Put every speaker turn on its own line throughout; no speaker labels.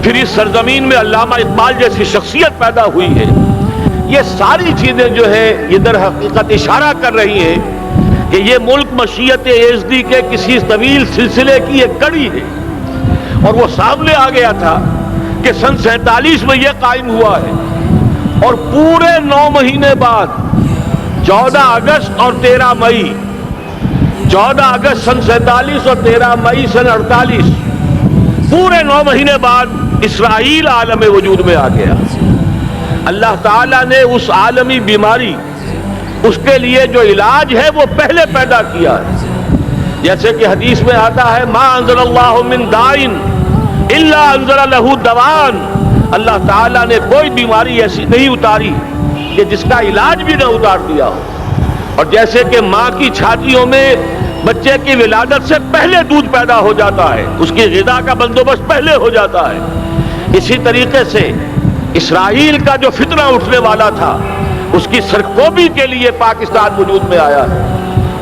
پھر اس سرزمین میں علامہ اقبال جیسی شخصیت پیدا ہوئی ہے. یہ ساری چیزیں جو ہے یہ در حقیقت اشارہ کر رہی ہیں کہ یہ ملک مشیت ایزدی کے کسی طویل سلسلے کی ایک کڑی ہے. اور وہ سامنے آ گیا تھا کہ سن 47 میں یہ قائم ہوا ہے اور پورے 9 مہینے بعد 14 اگست اور 13 مئی 14 اگست سن 47 اور 13 مئی سن 48 پورے 9 مہینے بعد اسرائیل عالم وجود میں آ گیا. اللہ تعالیٰ نے اس عالمی بیماری اس کے لیے جو علاج ہے وہ پہلے پیدا کیا ہے. جیسے کہ حدیث میں آتا ہے ما انزل اللہ من دائن الا انزل لہ دوان. اللہ تعالیٰ نے کوئی بیماری ایسی نہیں اتاری کہ جس کا علاج بھی نہ اتار دیا ہو. اور جیسے کہ ماں کی چھاتیوں میں بچے کی ولادت سے پہلے دودھ پیدا ہو جاتا ہے، اس کی غذا کا بندوبست پہلے ہو جاتا ہے، اسی طریقے سے اسرائیل کا جو فتنہ اٹھنے والا تھا اس کی سرکوبی کے لیے پاکستان وجود میں آیا ہے.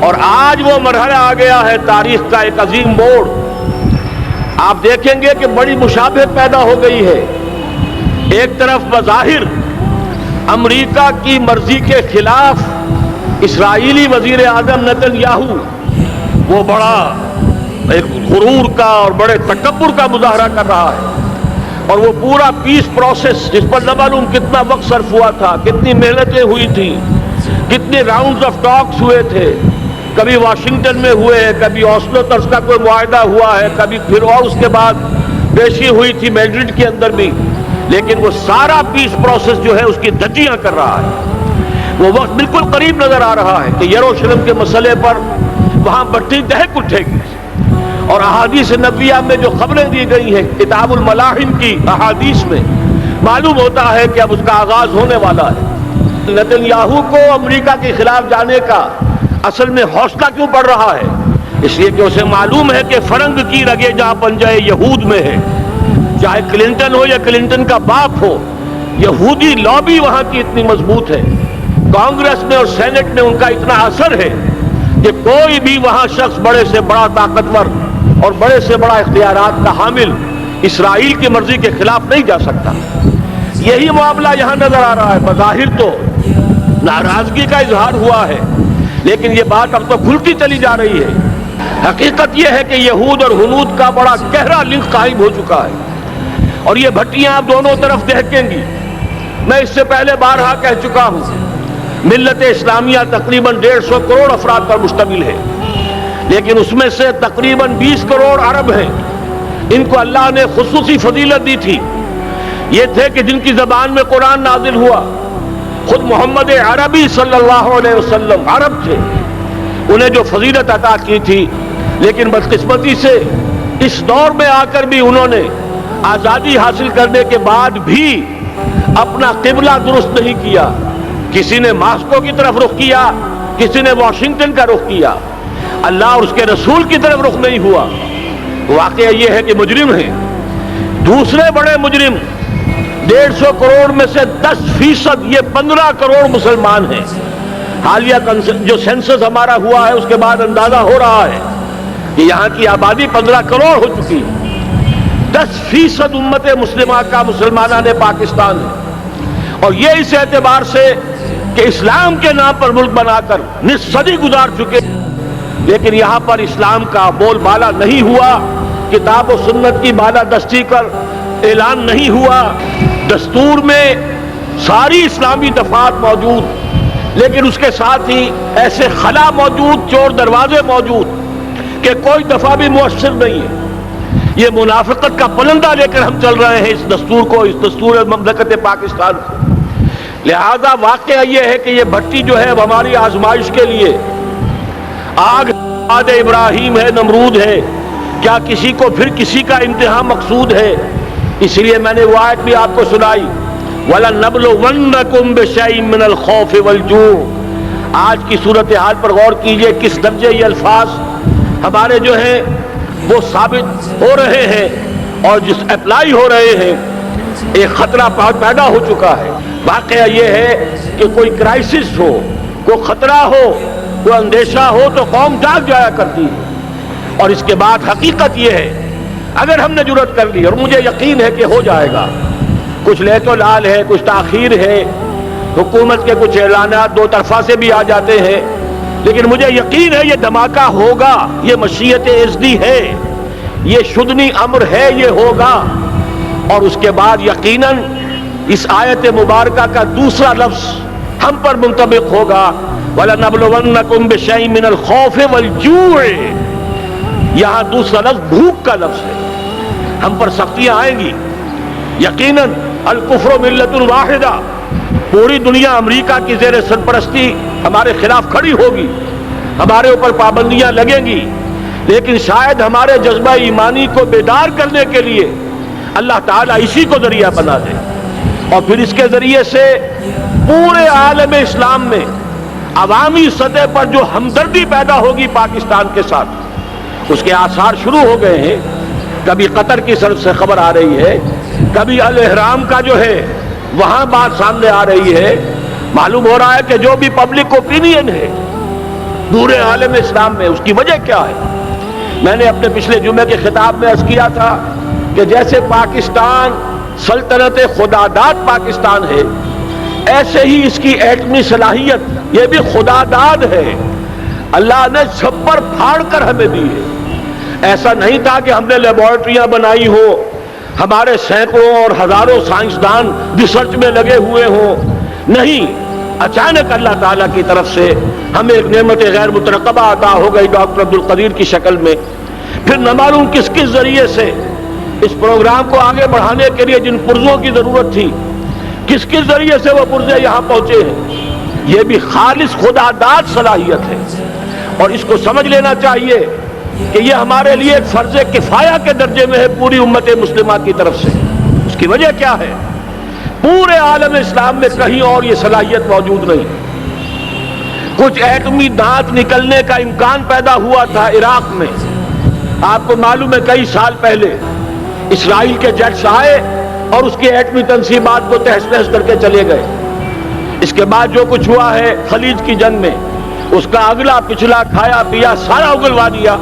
اور آج وہ مرحلہ آ گیا ہے تاریخ کا ایک عظیم موڑ. آپ دیکھیں گے کہ بڑی مشابہت پیدا ہو گئی ہے. ایک طرف بظاہر امریکہ کی مرضی کے خلاف اسرائیلی وزیر اعظم نیتن یاہو وہ بڑا ایک غرور کا اور بڑے تکبر کا مظاہرہ کر رہا ہے. اور وہ پورا پیس پروسیس جس پر نہ معلوم کتنا وقت صرف ہوا تھا، کتنی محنتیں ہوئی تھیں، کتنے راؤنڈز آف ٹاکس ہوئے تھے، کبھی واشنگٹن میں ہوئے ہیں، کبھی اوسلو طرز کا کوئی معاہدہ ہوا ہے، کبھی پھر اور اس کے بعد پیشی ہوئی تھی میڈرڈ کے اندر بھی. لیکن وہ سارا پیس پروسیس جو ہے اس کی دھجیاں کر رہا ہے. وہ وقت بالکل قریب نظر آ رہا ہے کہ یروشلم کے مسئلے پر وہاں بٹی دہک اٹھے گی. اور احادیث نبویہ میں جو خبریں دی گئی ہیں کتاب الملاحم کی احادیث میں معلوم ہوتا ہے کہ اب اس کا آغاز ہونے والا ہے. نیتن یاہو کو امریکہ کے خلاف جانے کا اصل میں حوصلہ کیوں پڑ رہا ہے؟ اس لیے کہ اسے معلوم ہے کہ فرنگ کی رگیں جہاں پنجہ یہود میں ہے، چاہے کلنٹن ہو یا کلنٹن کا باپ ہو، یہودی لابی وہاں کی اتنی مضبوط ہے، کانگریس میں اور سینٹ میں ان کا اتنا اثر ہے کہ کوئی بھی وہاں شخص بڑے سے بڑا طاقتور اور بڑے سے بڑا اختیارات کا حامل اسرائیل کی مرضی کے خلاف نہیں جا سکتا. یہی معاملہ یہاں نظر آ رہا ہے. بظاہر تو ناراضگی کا اظہار ہوا ہے لیکن یہ بات اب تو کھلتی چلی جا رہی ہے. حقیقت یہ ہے کہ یہود اور ہنود کا بڑا گہرا لنک قائم ہو چکا ہے اور یہ بھٹیاں اب دونوں طرف دہکیں گی. میں اس سے پہلے بارہا کہہ چکا ہوں ملت اسلامیہ تقریباً 150 کروڑ افراد پر مشتمل ہے، لیکن اس میں سے تقریباً 20 کروڑ عرب ہیں. ان کو اللہ نے خصوصی فضیلت دی تھی. یہ تھے کہ جن کی زبان میں قرآن نازل ہوا. خود محمد عربی صلی اللہ علیہ وسلم عرب تھے، انہیں جو فضیلت عطا کی تھی. لیکن بدقسمتی سے اس دور میں آ کر بھی انہوں نے آزادی حاصل کرنے کے بعد بھی اپنا قبلہ درست نہیں کیا. کسی نے ماسکو کی طرف رخ کیا، کسی نے واشنگٹن کا رخ کیا، اللہ اور اس کے رسول کی طرف رخ نہیں ہوا. واقعہ یہ ہے کہ مجرم ہیں. دوسرے بڑے مجرم 150 کروڑ میں سے 10% یہ 15 کروڑ مسلمان ہیں. حالیہ جو سینسس ہمارا ہوا ہے اس کے بعد اندازہ ہو رہا ہے کہ یہاں کی آبادی 15 کروڑ ہو چکی ہے. 10% امت مسلمہ کا مسلمانہ نے پاکستان ہے. اور یہ اس اعتبار سے کہ اسلام کے نام پر ملک بنا کر نصف صدی گزار چکے، لیکن یہاں پر اسلام کا بول بالا نہیں ہوا. کتاب و سنت کی بالا دستی کر اعلان نہیں ہوا. دستور میں ساری اسلامی دفعات موجود، لیکن اس کے ساتھ ہی ایسے خلا موجود، چور دروازے موجود کہ کوئی دفعہ بھی مؤثر نہیں ہے. یہ منافقت کا پلندہ لے کر ہم چل رہے ہیں اس دستور کو، اس دستور مملکت پاکستان کو. لہذا واقعہ یہ ہے کہ یہ بھٹی جو ہے ہماری آزمائش کے لیے آگ آد ابراہیم ہے، نمرود ہے. کیا کسی کو پھر کسی کا امتحان مقصود ہے؟ اس لیے میں نے وہ آیت بھی آپ کو سنائی وَلَنَبْلُوَنَّكُمْ بِشَيْءٍ مِّنَ الْخَوْفِ وَالْجُوعِ. آج کی صورتحال پر غور کیجئے کس درجے یہ الفاظ ہمارے جو ہیں وہ ثابت ہو رہے ہیں اور جس اپلائی ہو رہے ہیں. ایک خطرہ پیدا ہو چکا ہے. واقعہ یہ ہے کہ کوئی کرائسس ہو، کوئی خطرہ ہو، کوئی اندیشہ ہو تو قوم جاگ جایا کرتی ہے. اور اس کے بعد حقیقت یہ ہے اگر ہم نے جرأت کر لی، اور مجھے یقین ہے کہ ہو جائے گا، کچھ لیت و لال ہے، کچھ تاخیر ہے، حکومت کے کچھ اعلانات دو طرفہ سے بھی آ جاتے ہیں، لیکن مجھے یقین ہے یہ دھماکہ ہوگا، یہ مشیت اذنی ہے، یہ شدنی امر ہے، یہ ہوگا۔ اور اس کے بعد یقیناً اس آیت مبارکہ کا دوسرا لفظ ہم پر منطبق ہوگا، وَلَنَبْلُوَنَّكُمْ بِشَيْءٍ مِّنَ الْخَوْفِ وَالْجُوعِ۔ یہاں دوسرا لفظ بھوک کا لفظ ہے، ہم پر سختیاں آئیں گی یقیناً۔ الکفر ملت واحدہ، پوری دنیا امریکہ کی زیر سرپرستی ہمارے خلاف کھڑی ہوگی، ہمارے اوپر پابندیاں لگیں گی، لیکن شاید ہمارے جذبہ ایمانی کو بیدار کرنے کے لیے اللہ تعالیٰ اسی کو ذریعہ بنا دے، اور پھر اس کے ذریعے سے پورے عالم اسلام میں عوامی سطح پر جو ہمدردی پیدا ہوگی پاکستان کے ساتھ، اس کے آثار شروع ہو گئے ہیں۔ کبھی قطر کی طرف سے خبر آ رہی ہے، کبھی الاحرام کا جو ہے وہاں بات سامنے آ رہی ہے۔ معلوم ہو رہا ہے کہ جو بھی پبلک اوپینین ہے پورے عالم اسلام میں، اس کی وجہ کیا ہے؟ میں نے اپنے پچھلے جمعے کے خطاب میں عرض کیا تھا کہ جیسے پاکستان سلطنت خداداد پاکستان ہے، ایسے ہی اس کی ایٹمی صلاحیت یہ بھی خداداد ہے، اللہ نے چھپر پھاڑ کر ہمیں دی ہے۔ ایسا نہیں تھا کہ ہم نے لیبارٹریاں بنائی ہو، ہمارے سینکڑوں اور ہزاروں سائنسدان ریسرچ میں لگے ہوئے ہوں، نہیں، اچانک اللہ تعالیٰ کی طرف سے ہمیں ایک نعمت غیر مترقبہ عطا ہو گئی ڈاکٹر عبدالقدیر کی شکل میں۔ پھر نہ معلوم کس کس ذریعے سے اس پروگرام کو آگے بڑھانے کے لیے جن پرزوں کی ضرورت تھی، کس کس ذریعے سے وہ پرزے یہاں پہنچے ہیں، یہ بھی خالص خداداد صلاحیت ہے، اور اس کو سمجھ لینا چاہیے کہ یہ ہمارے لیے ایک فرض کفایہ کے درجے میں ہے پوری امت مسلمہ کی طرف سے۔ اس کی وجہ کیا ہے؟ پورے عالم اسلام میں کہیں اور یہ صلاحیت موجود نہیں۔ کچھ ایٹمی دانت نکلنے کا امکان پیدا ہوا تھا عراق میں، آپ کو معلوم ہے کئی سال پہلے اسرائیل کے جیٹس آئے اور اس کی ایٹمی تنصیبات کو تہس نہس کر کے چلے گئے۔ اس کے بعد جو کچھ ہوا ہے خلیج کی جنگ میں، اس کا اگلا پچھلا کھایا پیا سارا اگلوا دیا،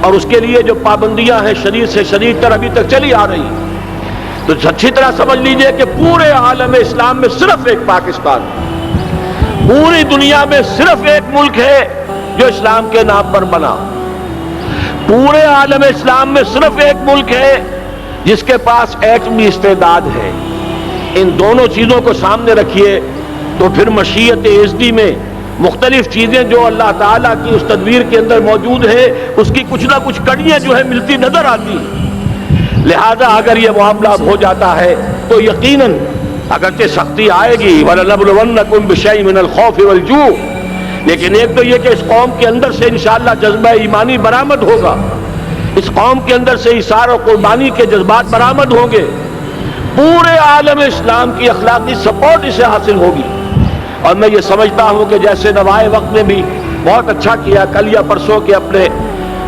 اور اس کے لیے جو پابندیاں ہیں شدید سے شدید تر ابھی تک چلی آ رہی ہیں۔ تو اچھی طرح سمجھ لیجئے کہ پورے عالم اسلام میں صرف ایک پاکستان، پوری دنیا میں صرف ایک ملک ہے جو اسلام کے نام پر بنا، پورے عالم اسلام میں صرف ایک ملک ہے جس کے پاس ایٹمی استعداد ہے۔ ان دونوں چیزوں کو سامنے رکھیے تو پھر مشیت اذنی میں مختلف چیزیں جو اللہ تعالیٰ کی اس تدبیر کے اندر موجود ہے، اس کی کچھ نہ کچھ کڑیاں جو ہے ملتی نظر آتی ہیں۔ لہذا اگر یہ معاملہ ہو جاتا ہے تو یقیناً اگرچہ سختی آئے گی، وَلَنَبْلُوَنَّكُمْ بِشَيْءٍ مِّنَ الْخَوْفِ وَالْجُوعِ، لیکن ایک تو یہ کہ اس قوم کے اندر سے انشاءاللہ جذبہ ایمانی برآمد ہوگا، اس قوم کے اندر سے ایثار و قربانی کے جذبات برآمد ہوں گے، پورے عالم اسلام کی اخلاقی سپورٹ اسے حاصل ہوگی۔ اور میں یہ سمجھتا ہوں کہ جیسے نوائے وقت نے بھی بہت اچھا کیا، کل یا پرسوں کے اپنے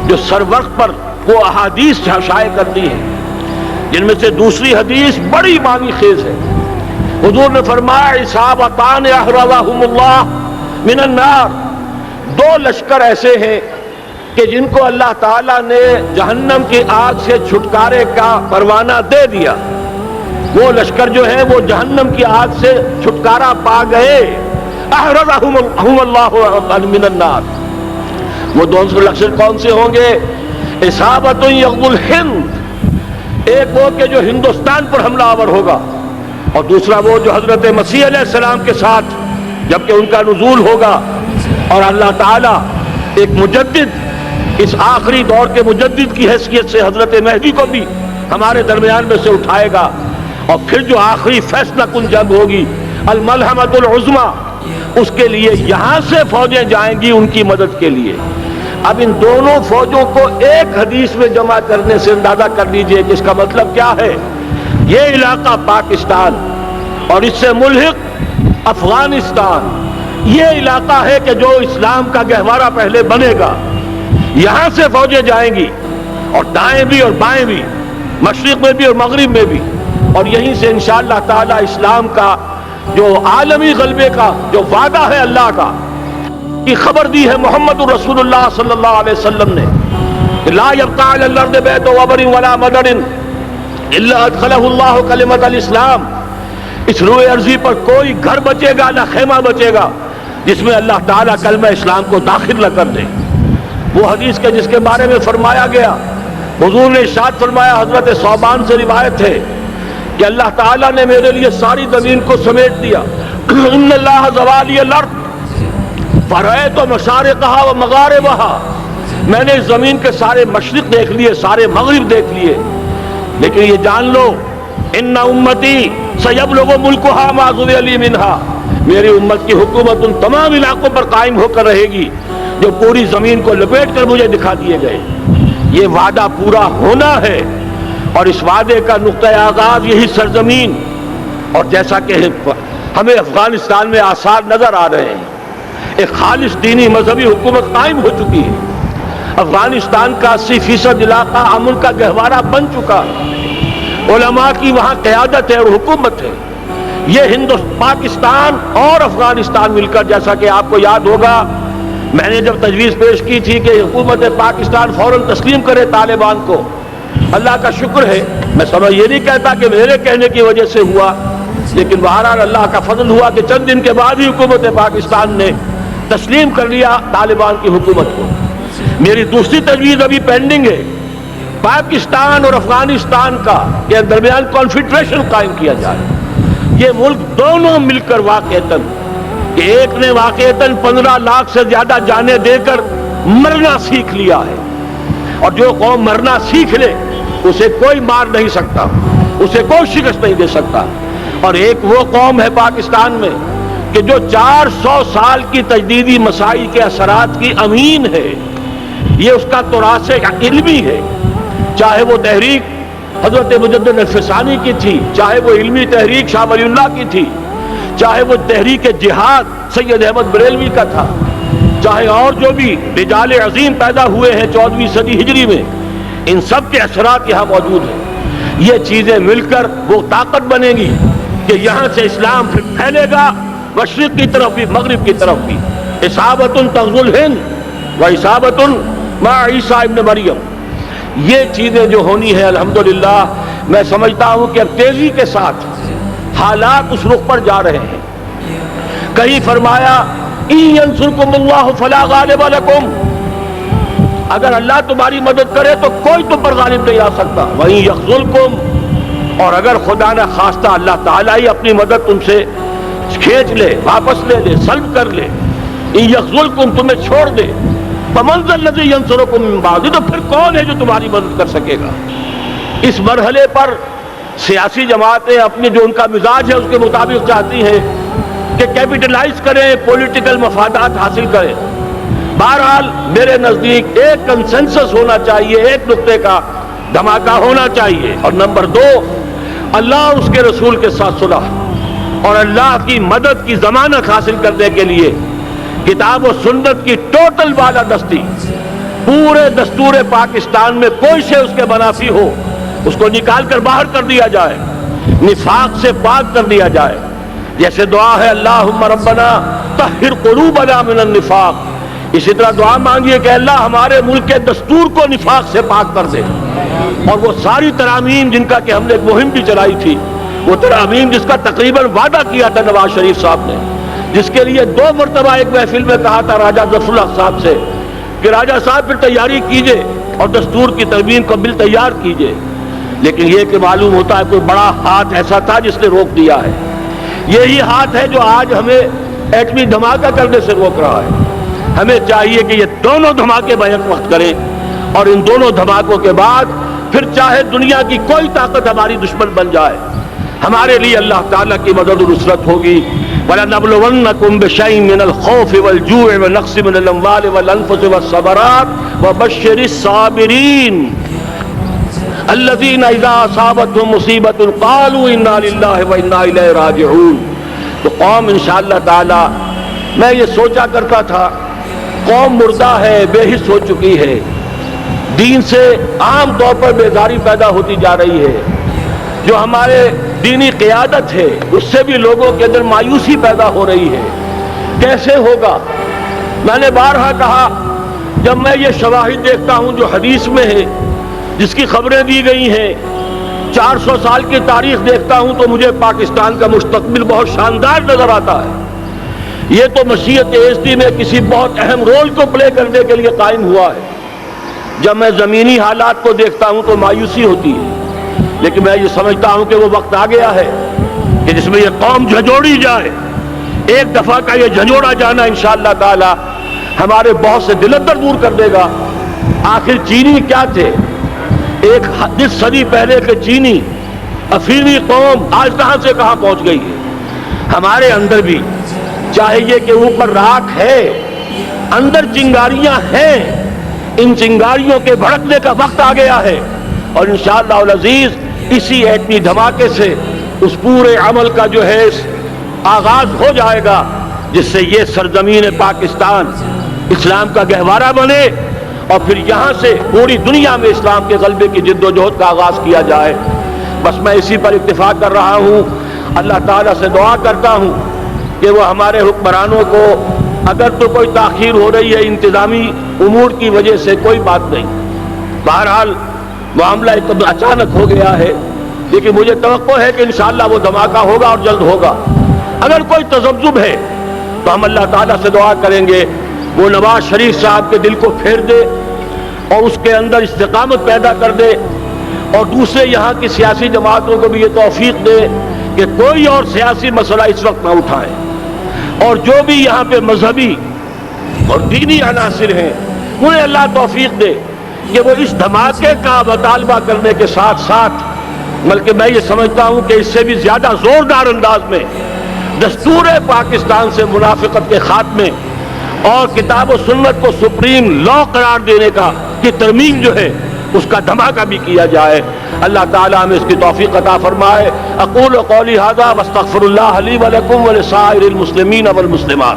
جو سر وقت پر وہ احادیث شائع کر دی ہیں، جن میں سے دوسری حدیث بڑی معنی خیز ہے۔ حضور نے فرمایا اصابتان احرزہم اللہ من النار، دو لشکر ایسے ہیں کہ جن کو اللہ تعالیٰ نے جہنم کی آگ سے چھٹکارے کا پروانہ دے دیا، وہ لشکر جو ہیں وہ جہنم کی آگ سے چھٹکارا پا گئے، احرزہم اللہ من النار۔ وہ دونوں لشکر کون سے ہوں گے؟ اصابت یغزو الہند، ایک وہ کہ جو ہندوستان پر حملہ آور ہوگا، اور دوسرا وہ جو حضرت مسیح علیہ السلام کے ساتھ جبکہ ان کا نزول ہوگا، اور اللہ تعالیٰ ایک مجدد، اس آخری دور کے مجدد کی حیثیت سے حضرت مہدی کو بھی ہمارے درمیان میں سے اٹھائے گا، اور پھر جو آخری فیصلہ کن جنگ ہوگی الملحمۃ العظمیٰ، اس کے لیے یہاں سے فوجیں جائیں گی ان کی مدد کے لیے۔ اب ان دونوں فوجوں کو ایک حدیث میں جمع کرنے سے اندازہ کر لیجئے کہ اس کا مطلب کیا ہے۔ یہ علاقہ پاکستان اور اس سے ملحق افغانستان، یہ علاقہ ہے کہ جو اسلام کا گہوارہ پہلے بنے گا، یہاں سے فوجیں جائیں گی، اور دائیں بھی اور بائیں بھی، مشرق میں بھی اور مغرب میں بھی، اور یہیں سے انشاءاللہ تعالی اسلام کا جو عالمی غلبے کا جو وعدہ ہے اللہ کا، کی خبر دی ہے محمد رسول اللہ صلی اللہ علیہ وسلم نے، لا یبقى علی الارض بیت وبر ولا مدر الا ادخلہ اللہ کلمۃ الاسلام، اس روئے ارضی پر کوئی گھر بچے گا نہ خیمہ بچے گا جس میں اللہ تعالیٰ کلمہ اسلام کو داخل نہ کر دے۔ وہ حدیث کے جس کے بارے میں فرمایا گیا، حضور نے ارشاد فرمایا، حضرت ثوبان سے روایت ہے کہ اللہ تعالیٰ نے میرے لیے ساری زمین کو سمیٹ دیا۔ ان اللہ زوالی الارض فرأیت مشارقہا و مغاربہا، میں نے اس زمین کے سارے مشرق دیکھ لیے، سارے مغرب دیکھ لیے، لیکن یہ جان لو ان امتی سیبلغ ملکہا ما ظل لی منہا، میری امت کی حکومت ان تمام علاقوں پر قائم ہو کر رہے گی جو پوری زمین کو لپیٹ کر مجھے دکھا دیے گئے۔ یہ وعدہ پورا ہونا ہے، اور اس وعدے کا نقطہ آغاز یہی سرزمین، اور جیسا کہ ہمیں افغانستان میں آثار نظر آ رہے ہیں، ایک خالص دینی مذہبی حکومت قائم ہو چکی ہے۔ افغانستان کا 80% علاقہ امن کا گہوارہ بن چکا ہے، علماء کی وہاں قیادت ہے اور حکومت ہے۔ یہ پاکستان اور افغانستان مل کر، جیسا کہ آپ کو یاد ہوگا میں نے جب تجویز پیش کی تھی کہ حکومت پاکستان فوراً تسلیم کرے طالبان کو، اللہ کا شکر ہے، میں سمجھ یہ نہیں کہتا کہ میرے کہنے کی وجہ سے ہوا، لیکن بہرحال اللہ کا فضل ہوا کہ چند دن کے بعد ہی حکومت پاکستان نے تسلیم کر لیا طالبان کی حکومت کو۔ میری دوسری تجویز ابھی پینڈنگ ہے، پاکستان اور افغانستان کا کے درمیان کانفیڈریشن قائم کیا جائے۔ یہ ملک دونوں مل کر واقعتاً، کہ ایک نے واقعتاً 15 لاکھ سے زیادہ جانیں دے کر مرنا سیکھ لیا ہے، اور جو قوم مرنا سیکھ لے اسے کوئی مار نہیں سکتا، اسے کوئی شکست نہیں دے سکتا، اور ایک وہ قوم ہے پاکستان میں کہ جو 400 سال کی تجدیدی مساعی کے اثرات کی امین ہے، یہ اس کا تراث علمی ہے، چاہے وہ تحریک حضرت مجدد الفسانی کی تھی، چاہے وہ علمی تحریک شاہ ولی اللہ کی تھی، چاہے وہ تحریک جہاد سید احمد بریلوی کا تھا، چاہے اور جو بھی رجال عظیم پیدا ہوئے ہیں 14ویں صدی ہجری میں، ان سب کے اثرات یہاں موجود ہیں۔ یہ چیزیں مل کر وہ طاقت بنے گی کہ یہاں سے اسلام پھر پھیلے گا، مشرق کی طرف بھی مغرب کی طرف بھی۔ اصابۃ تغزو الہند و اصابۃ مع عیسیٰ ابن مریم، یہ چیزیں جو ہونی ہے الحمدللہ، میں سمجھتا ہوں کہ اب تیزی کے ساتھ حالات اس رخ پر جا رہے ہیں۔ کہیں فرمایا ان ینصرکم اللہ فلا غالب لکم، اگر اللہ تمہاری مدد کرے تو کوئی تم پر غالب نہیں آ سکتا، وہیں یخذلکم، اور اگر خدا نہ خواستہ اللہ تعالیٰ ہی اپنی مدد تم سے کھینچ لے، واپس لے لے، سلب کر لے، ان یخذلکم، تمہیں چھوڑ دے، فمن ذا الذی ینصرکم من بعد، تو پھر کون ہے جو تمہاری مدد کر سکے گا۔ اس مرحلے پر سیاسی جماعتیں اپنے جو ان کا مزاج ہے اس کے مطابق چاہتی ہیں کہ کیپٹلائز کریں، پولیٹیکل مفادات حاصل کریں۔ بہرحال میرے نزدیک ایک کنسنسس ہونا چاہیے، ایک نقطے کا دھماکہ ہونا چاہیے، اور نمبر 2، اللہ اور اس کے رسول کے ساتھ صلح اور اللہ کی مدد کی ضمانت حاصل کرنے کے لیے کتاب و سنت کی ٹوٹل بالادستی، پورے دستور پاکستان میں کوئی شے اس کے منافی ہو اس کو نکال کر باہر کر دیا جائے، نفاق سے پاک کر دیا جائے۔ جیسے دعا ہے اللہم ربنا طہر قلوبنا من النفاق، اسی طرح دعا مانگیے کہ اللہ ہمارے ملک کے دستور کو نفاق سے پاک کر دے، اور وہ ساری ترامیم جن کا کہ ہم نے ایک مہم بھی چلائی تھی، وہ ترامیم جس کا تقریباً وعدہ کیا تھا نواز شریف صاحب نے، جس کے لیے 2 مرتبہ ایک محفل میں کہا تھا راجہ ظفر اللہ صاحب سے کہ راجہ صاحب پھر تیاری کیجئے اور دستور کی ترمیم کو بل تیار کیجئے، لیکن یہ کہ معلوم ہوتا ہے کوئی بڑا ہاتھ ایسا تھا جس نے روک دیا ہے۔ یہی ہاتھ ہے جو آج ہمیں ایٹمی دھماکہ کرنے سے روک رہا ہے۔ ہمیں چاہیے کہ یہ دونوں دھماکے بیک وقت کریں، اور ان دونوں دھماکوں کے بعد پھر چاہے دنیا کی کوئی طاقت ہماری دشمن بن جائے، ہمارے لیے اللہ تعالیٰ کی مدد و نصرت ہوگی۔ وَلَنَبْلُوَنَّكُمْ بِشَيْءٍ مِّنَ الْخَوْفِ وَالْجُوعِ وَنَقْصٍ مِّنَ الْأَمْوَالِ وَالْأَنفُسِ وَالثَّمَرَاتِ وَبَشِّرِ الصَّابِرِينَ الذین اذا اصابتهم مصیبۃ قالوا انا للہ وانا الیہ راجعون۔ تو قوم انشاءاللہ تعالی، میں یہ سوچا کرتا تھا قوم مردہ ہے، بے حس ہو چکی ہے، دین سے عام طور پر بیزاری پیدا ہوتی جا رہی ہے، جو ہمارے دینی قیادت ہے اس سے بھی لوگوں کے اندر مایوسی پیدا ہو رہی ہے۔ کیسے ہوگا؟ میں نے بارہا کہا جب میں یہ شواہد دیکھتا ہوں جو حدیث میں ہے، جس کی خبریں دی گئی ہیں، 400 سال کی تاریخ دیکھتا ہوں، تو مجھے پاکستان کا مستقبل بہت شاندار نظر آتا ہے۔ یہ تو مشیت ایزدی میں کسی بہت اہم رول کو پلے کرنے کے لیے قائم ہوا ہے۔ جب میں زمینی حالات کو دیکھتا ہوں تو مایوسی ہوتی ہے، لیکن میں یہ سمجھتا ہوں کہ وہ وقت آ گیا ہے کہ جس میں یہ قوم جھنجھوڑی جائے۔ ایک دفعہ کا یہ جھنجھوڑا جانا انشاءاللہ تعالی ہمارے بہت سے دل اندر دور کر دے گا۔ آخر چینی کیا تھے؟ ایک 10 صدی پہلے کے چینی افریقی قوم آج کہاں سے کہاں پہنچ گئی ہے۔ ہمارے اندر بھی چاہیے کہ اوپر راکھ ہے، اندر چنگاریاں ہیں، ان چنگاریوں کے بھڑکنے کا وقت آ گیا ہے، اور انشاءاللہ العزیز اسی ایٹمی دھماکے سے اس پورے عمل کا جو ہے آغاز ہو جائے گا، جس سے یہ سرزمین پاکستان اسلام کا گہوارہ بنے، اور پھر یہاں سے پوری دنیا میں اسلام کے غلبے کی جد و جہد کا آغاز کیا جائے۔ بس میں اسی پر اتفاق کر رہا ہوں۔ اللہ تعالیٰ سے دعا کرتا ہوں کہ وہ ہمارے حکمرانوں کو، اگر تو کوئی تاخیر ہو رہی ہے انتظامی امور کی وجہ سے، کوئی بات نہیں، بہرحال معاملہ ایک اچانک ہو گیا ہے، لیکن مجھے توقع ہے کہ انشاءاللہ وہ دھماکہ ہوگا اور جلد ہوگا۔ اگر کوئی تذبذب ہے تو ہم اللہ تعالیٰ سے دعا کریں گے وہ نواز شریف صاحب کے دل کو پھیر دے اور اس کے اندر استقامت پیدا کر دے، اور دوسرے یہاں کی سیاسی جماعتوں کو بھی یہ توفیق دے کہ کوئی اور سیاسی مسئلہ اس وقت نہ اٹھائیں، اور جو بھی یہاں پہ مذہبی اور دینی عناصر ہیں انہیں اللہ توفیق دے کہ وہ اس دھماکے کا مطالبہ کرنے کے ساتھ ساتھ، بلکہ میں یہ سمجھتا ہوں کہ اس سے بھی زیادہ زوردار انداز میں دستور پاکستان سے منافقت کے خاتمے اور کتاب و سنت کو سپریم لا قرار دینے کی ترمیم جو ہے اس کا دھماکہ بھی کیا جائے۔ اللہ تعالیٰ ہمیں اس کی توفیق عطا فرمائے۔ اقول قولی ھذا واستغفر اللہ لی ولکم ولسائر المسلمین والمسلمات۔